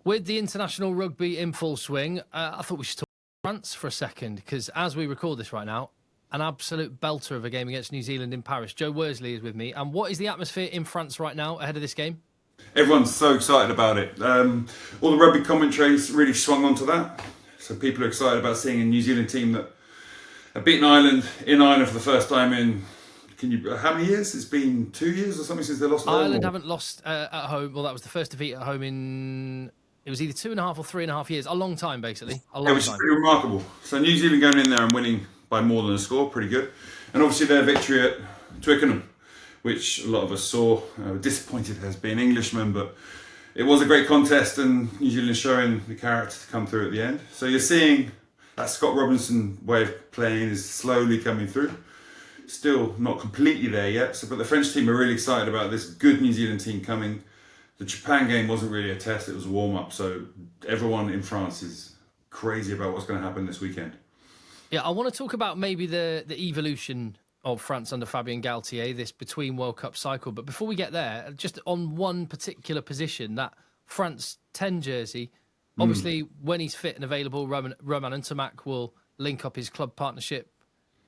With the international rugby in full swing, I thought we should talk France for a second, because as we record this right now, an absolute belter of a game against New Zealand in Paris. Joe Worsley is with me. And what is the atmosphere in France right now ahead of this game? Everyone's so excited about it. All the rugby commentaries really swung onto that. So people are excited about seeing a New Zealand team that have beaten Ireland in Ireland for the first time in, how many years? It's been 2 years or something since they lost at home? Ireland haven't lost at home. Well, that was the first defeat at home in... It was either 2.5 or 3.5 years. A long time, basically. Which is pretty remarkable. So New Zealand going in there and winning by more than a score, pretty good. And obviously their victory at Twickenham, which a lot of us saw. Disappointed as being Englishmen, but it was a great contest, and New Zealand showing the character to come through at the end. So you're seeing that Scott Robinson way of playing is slowly coming through. Still not completely there yet, but the French team are really excited about this good New Zealand team coming. The Japan game wasn't really a test, it was a warm-up, so everyone in France is crazy about what's going to happen this weekend. Yeah, I want to talk about maybe the evolution of France under Fabien Galtier, this between World Cup cycle. But before we get there, just on one particular position, that France 10 jersey, obviously when he's fit and available, Romain Ntamack will link up his club partnership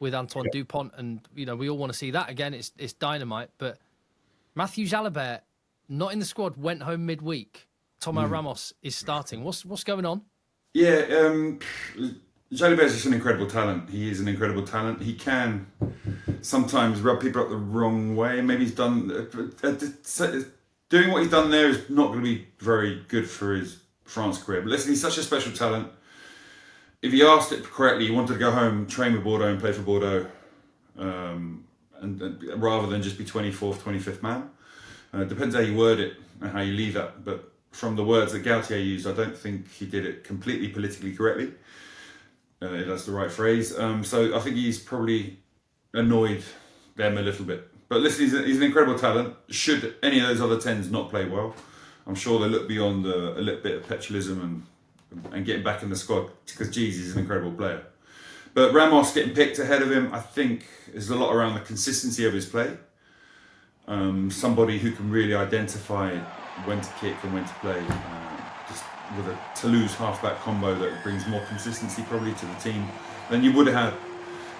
with Antoine Dupont, and we all want to see that again. It's dynamite. But Mathieu Jalibert, not in the squad, went home midweek. Thomas Ramos is starting. What's going on? Yeah, Jalibert is just an incredible talent. He is an incredible talent. He can sometimes rub people up the wrong way. Maybe he's done... doing what he's done there is not going to be very good for his France career. But listen, he's such a special talent. If he asked it correctly, he wanted to go home, train with Bordeaux and play for Bordeaux, and rather than just be 24th, 25th man. Depends how you word it and how you leave that. But from the words that Galtier used, I don't think he did it completely politically correctly. That's the right phrase. So I think he's probably annoyed them a little bit. But listen, he's an incredible talent. Should any of those other 10s not play well, I'm sure they'll look beyond a little bit of petulism and getting back in the squad, because he's an incredible player. But Ramos getting picked ahead of him, I think there's a lot around the consistency of his play. Somebody who can really identify when to kick and when to play. Just with a Toulouse halfback combo that brings more consistency probably to the team than you would have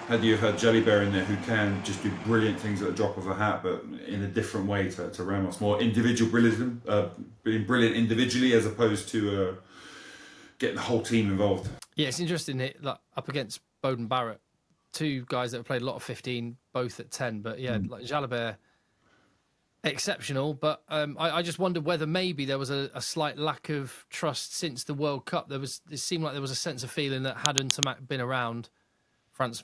had you had Jalibert in there, who can just do brilliant things at the drop of a hat, but in a different way to Ramos. More individual brilliant, being brilliant individually as opposed to getting the whole team involved. Yeah, it's interesting like, up against Bowden Barrett, two guys that have played a lot of 15, both at 10. But yeah, like Jalibert, exceptional. But I just wondered whether maybe there was a slight lack of trust since the World Cup. It seemed like there was a sense of feeling that had Ntamack been around, France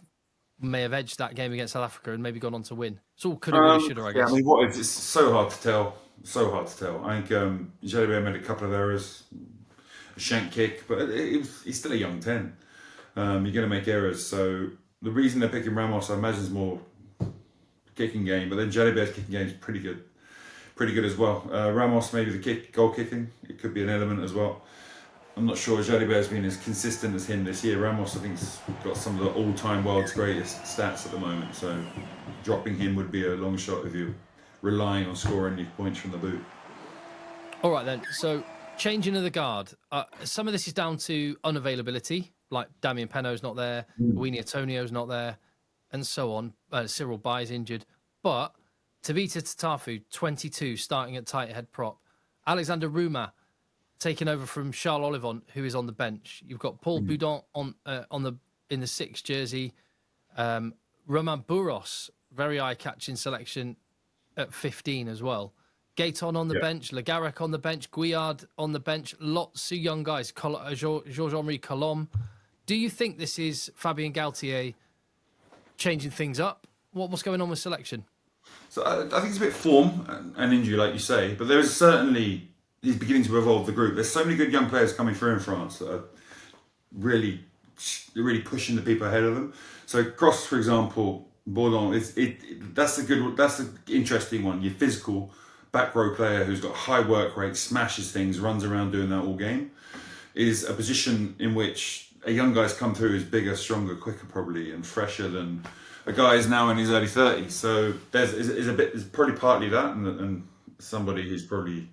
may have edged that game against South Africa and maybe gone on to win. It's all coulda, woulda, shoulda, I guess. Yeah, I mean, it's so hard to tell. So hard to tell. I think Jalibert made a couple of errors, a shank kick, but he's still a young 10. You're going to make errors. So the reason they're picking Ramos, I imagine, is more kicking game, but then Jalibert's kicking game is pretty good as well. Ramos, maybe the goal kicking, it could be an element as well. I'm not sure Jalibert's been as consistent as him this year. Ramos, I think, has got some of the all-time world's greatest stats at the moment, so dropping him would be a long shot if you're relying on scoring your points from the boot. All right then, so changing of the guard. Some of this is down to unavailability, like Damien Penaud's not there, Winnie Antonio's not there, and so on. Cyril Bay's injured. But Tavita Tatafu, 22, starting at tight head prop. Alexander Rouma taking over from Charles Olivon, who is on the bench. You've got Paul Boudon in the 6 jersey. Romain Burros, very eye-catching selection at 15 as well. Gaeton on the bench, Le Garec on the bench, Guillard on the bench, lots of young guys. Georges-Henri Colombe. Do you think this is Fabien Galtier changing things up? What's going on with selection? So I think it's a bit form and injury, like you say, but there is certainly, he's beginning to evolve the group. There's so many good young players coming through in France that are really pushing the people ahead of them. So Cross, for example, Bourdon, that's the interesting one. Your physical back row player who's got high work rate, smashes things, runs around doing that all game, is a position in which a young guy's come through is bigger, stronger, quicker probably, and fresher than a guy is now in his early 30s. So there's probably partly that, and somebody who's probably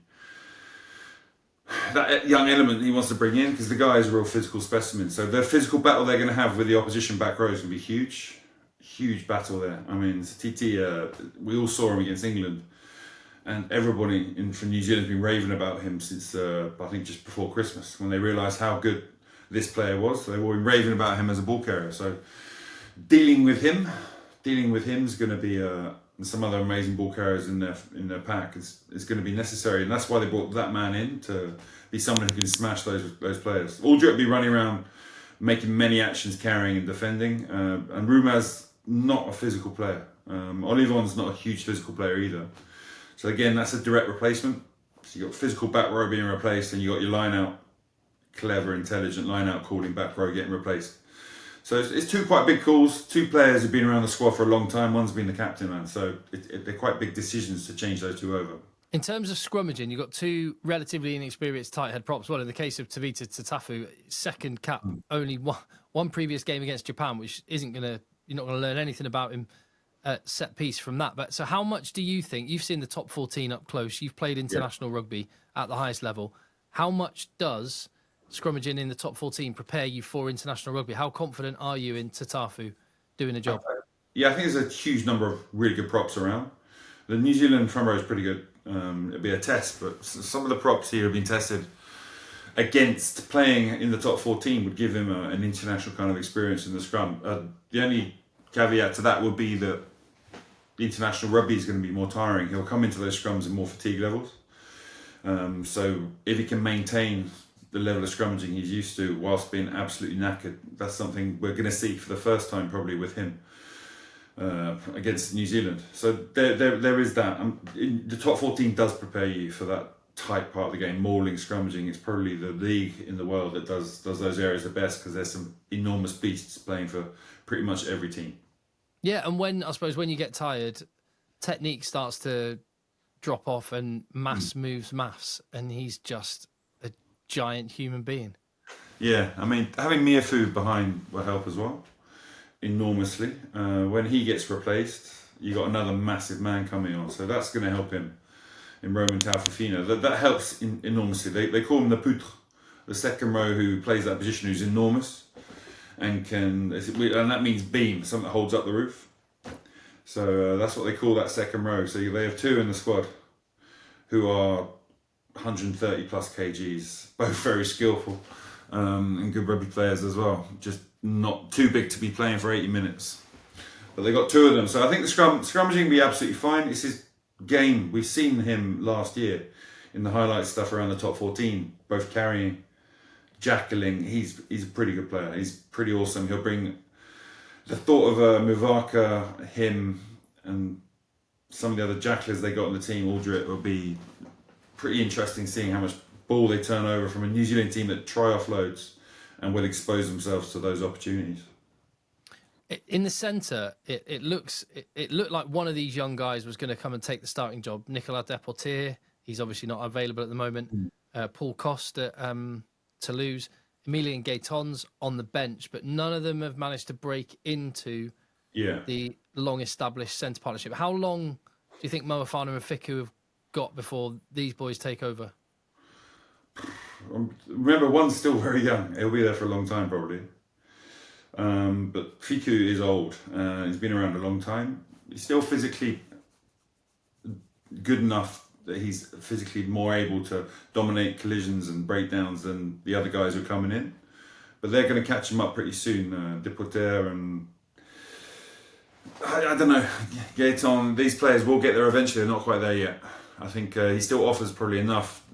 that young element he wants to bring in, because the guy is a real physical specimen. So the physical battle they're going to have with the opposition back row is going to be huge. Huge battle there. I mean, TT, we all saw him against England, and everybody from New Zealand has been raving about him since, I think, just before Christmas, when they realised how good this player was. So they've all been raving about him as a ball carrier. So dealing with him is going to be some other amazing ball carriers in their pack is going to be necessary, and that's why they brought that man in, to be someone who can smash those players. Aldrit will be running around making many actions, carrying and defending, and Rumaz not a physical player. Olivon's not a huge physical player either. So again, that's a direct replacement. So you got physical back row being replaced, and you got your line out, clever, intelligent line out calling back row getting replaced. So it's two quite big calls. Two players who've been around the squad for a long time. One's been the captain, man. So they're quite big decisions to change those two over. In terms of scrummaging, you've got two relatively inexperienced tight head props. Well, in the case of Tavita Tatafu, second cap, only one previous game against Japan, which you're not going to learn anything about him set piece from that. But so how much do you think, you've seen the top 14 up close, you've played international rugby at the highest level, how much does scrummaging in the top 14 prepare you for international rugby? How confident are you in Tatafu doing a job? Yeah, I think there's a huge number of really good props around. The New Zealand front row is pretty good. It'll be a test, but some of the props here have been tested against playing in the top 14 would give him an international kind of experience in the scrum. The only caveat to that would be that the international rugby is going to be more tiring. He'll come into those scrums in more fatigue levels. So if he can maintain the level of scrummaging he's used to whilst being absolutely knackered, that's something we're going to see for the first time probably with him against New Zealand. So there is that. The top 14 does prepare you for that tight part of the game, mauling, scrummaging. It's probably the league in the world that does those areas the best, because there's some enormous beasts playing for pretty much every team. Yeah, and when you get tired, technique starts to drop off and mass moves maths, and he's just a giant human being. Yeah, I mean, having Miafu behind will help as well, enormously. When he gets replaced, you got another massive man coming on, so that's going to help him in Roman Taufifino. That helps enormously. They call him the poutre, the second row who plays that position, who's enormous and that means beam, something that holds up the roof. So that's what they call that second row. So they have two in the squad who are 130 plus kgs, both very skillful and good rugby players as well. Just not too big to be playing for 80 minutes. But they got two of them. So I think the scrummaging will be absolutely fine. It's his game. We've seen him last year in the highlight stuff around the top 14, both carrying, jackling. He's a pretty good player. He's pretty awesome. He'll bring the thought of Muvaka, him, and some of the other jacklers they got on the team. Aldrit will be pretty interesting seeing how much ball they turn over from a New Zealand team that try offloads and will expose themselves to those opportunities. In the centre, it looked like one of these young guys was going to come and take the starting job. Nicolas Deportier, he's obviously not available at the moment. Paul Costa Toulouse, Emilien Gaiton's on the bench, but none of them have managed to break into the long-established centre partnership. How long do you think Moefana and Fiku have got before these boys take over? Remember, one's still very young. He'll be there for a long time, probably. But Fiku is old. He's been around a long time. He's still physically good enough that he's physically more able to dominate collisions and breakdowns than the other guys who are coming in. But they're going to catch him up pretty soon. Deporter and I don't know, Gaeton. These players will get there eventually. They're not quite there yet. I think he still offers probably enough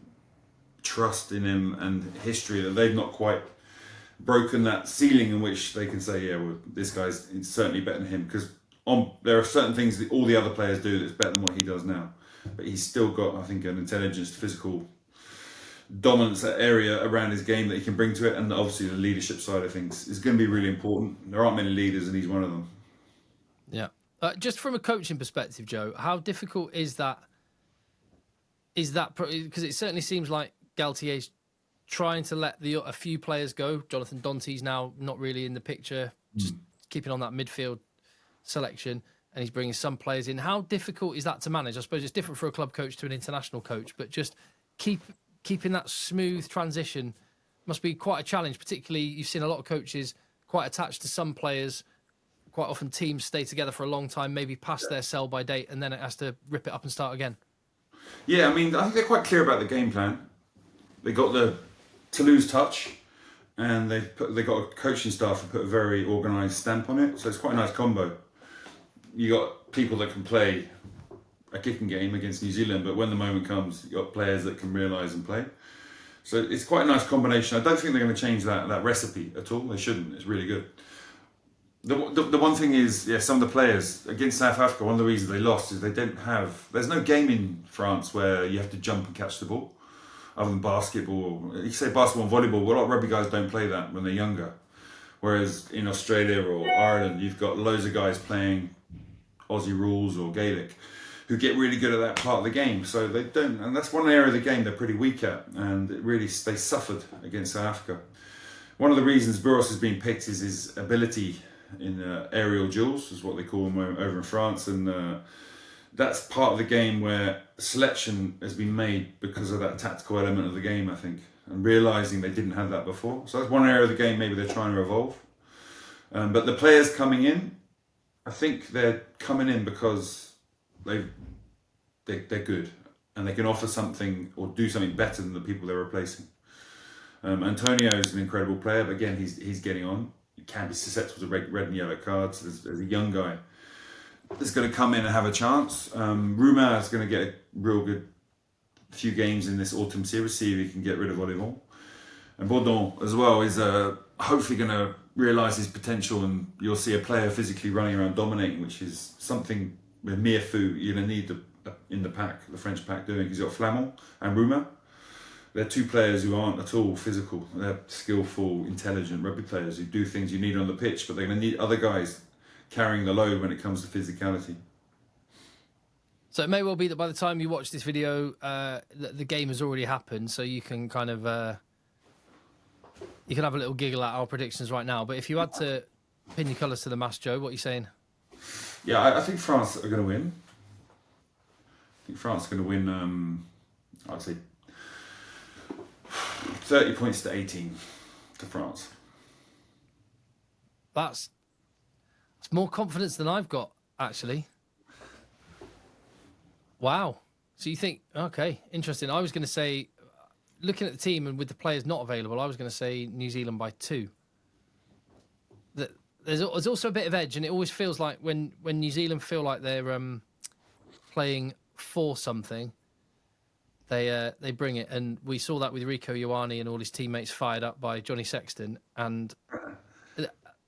trust in him and history that they've not quite broken that ceiling in which they can say, yeah, well, this guy's certainly better than him, because there are certain things that all the other players do that's better than what he does now. But he's still got, I think, an intelligence, physical dominance area around his game that he can bring to it, and obviously the leadership side of things is going to be really important. There aren't many leaders, and he's one of them. Yeah. Just from a coaching perspective, Joe, how difficult is that? Because it certainly seems like Galtier's trying to let a few players go. Jonathan Dante's now not really in the picture, just keeping on that midfield selection, and he's bringing some players in. How difficult is that to manage? I suppose it's different for a club coach to an international coach, but just keeping that smooth transition must be quite a challenge. Particularly, you've seen a lot of coaches quite attached to some players. Quite often, teams stay together for a long time, maybe past their sell-by date, and then it has to rip it up and start again. Yeah, I mean, I think they're quite clear about the game plan. They got the Toulouse touch, and they got a coaching staff who put a very organised stamp on it. So it's quite a nice combo. You got people that can play a kicking game against New Zealand, but when the moment comes, you got players that can realise and play. So it's quite a nice combination. I don't think they're going to change that recipe at all. They shouldn't. It's really good. The one thing is, yeah, some of the players against South Africa, one of the reasons they lost is they don't have. There's no game in France where you have to jump and catch the ball, other than basketball. You say basketball and volleyball. Well, a lot of rugby guys don't play that when they're younger. Whereas in Australia or Ireland, you've got loads of guys playing Aussie rules or Gaelic who get really good at that part of the game. So they don't, and that's one area of the game they're pretty weak at, and they suffered against South Africa. One of the reasons Buros has been picked is his ability in aerial duels, is what they call them over in France, and that's part of the game where selection has been made because of that tactical element of the game, I think, and realising they didn't have that before. So that's one area of the game maybe they're trying to evolve. But the players coming in, I think they're coming in because they're good and they can offer something or do something better than the people they're replacing. Antonio is an incredible player, but again, he's getting on. He can be susceptible to red and yellow cards. As a young guy that's going to come in and have a chance. Rouma is going to get a real good few games in this autumn series, see if he can get rid of Oliver. And Bourdon as well is hopefully going to realise his potential, and you'll see a player physically running around dominating, which is something with Mierfou you're going to need in the pack, the French pack doing, because you've got Flamand and Rouma. They're two players who aren't at all physical. They're skillful, intelligent rugby players who do things you need on the pitch, but they're going to need other guys carrying the load when it comes to physicality. So it may well be that by the time you watch this video, the game has already happened, so you can kind of you can have a little giggle at our predictions right now. But if you had to pin your colours to the mast, Joe, what are you saying? Yeah, I think France are going to win. I think France are going to win, I'd say 30 points to 18 to France. That's more confidence than I've got, actually. Wow. So you think, okay, interesting. I was going to say, looking at the team and with the players not available, I was going to say New Zealand by 2. There's also a bit of edge, and it always feels like when New Zealand feel like they're playing for something, they bring it. And we saw that with Rico Ioane and all his teammates fired up by Johnny Sexton. And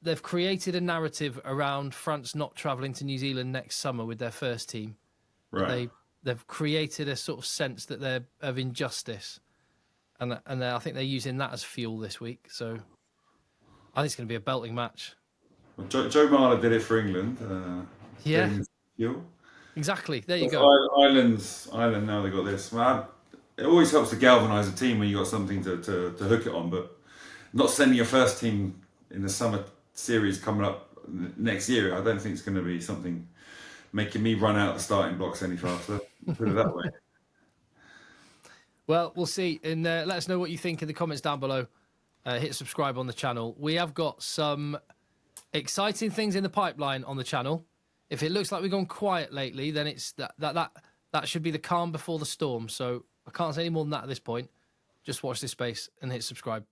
they've created a narrative around France not travelling to New Zealand next summer with their first team. Right. They've created a sort of sense that they're of injustice, and I think they're using that as fuel this week. So I think it's going to be a belting match. Well, Joe Marler did it for England. Yeah, exactly. There you go. Ireland. Now they got this. Well, it always helps to galvanise a team when you got something to hook it on. But not sending your first team in the summer series coming up next year, I don't think it's going to be something making me run out the starting blocks any faster. Put it that way. Well, we'll see. And let us know what you think in the comments down below. Hit subscribe on the channel. We have got some exciting things in the pipeline on the channel. If it looks like we've gone quiet lately, then it's that should be the calm before the storm. So I can't say any more than that at this point. Just watch this space and hit subscribe.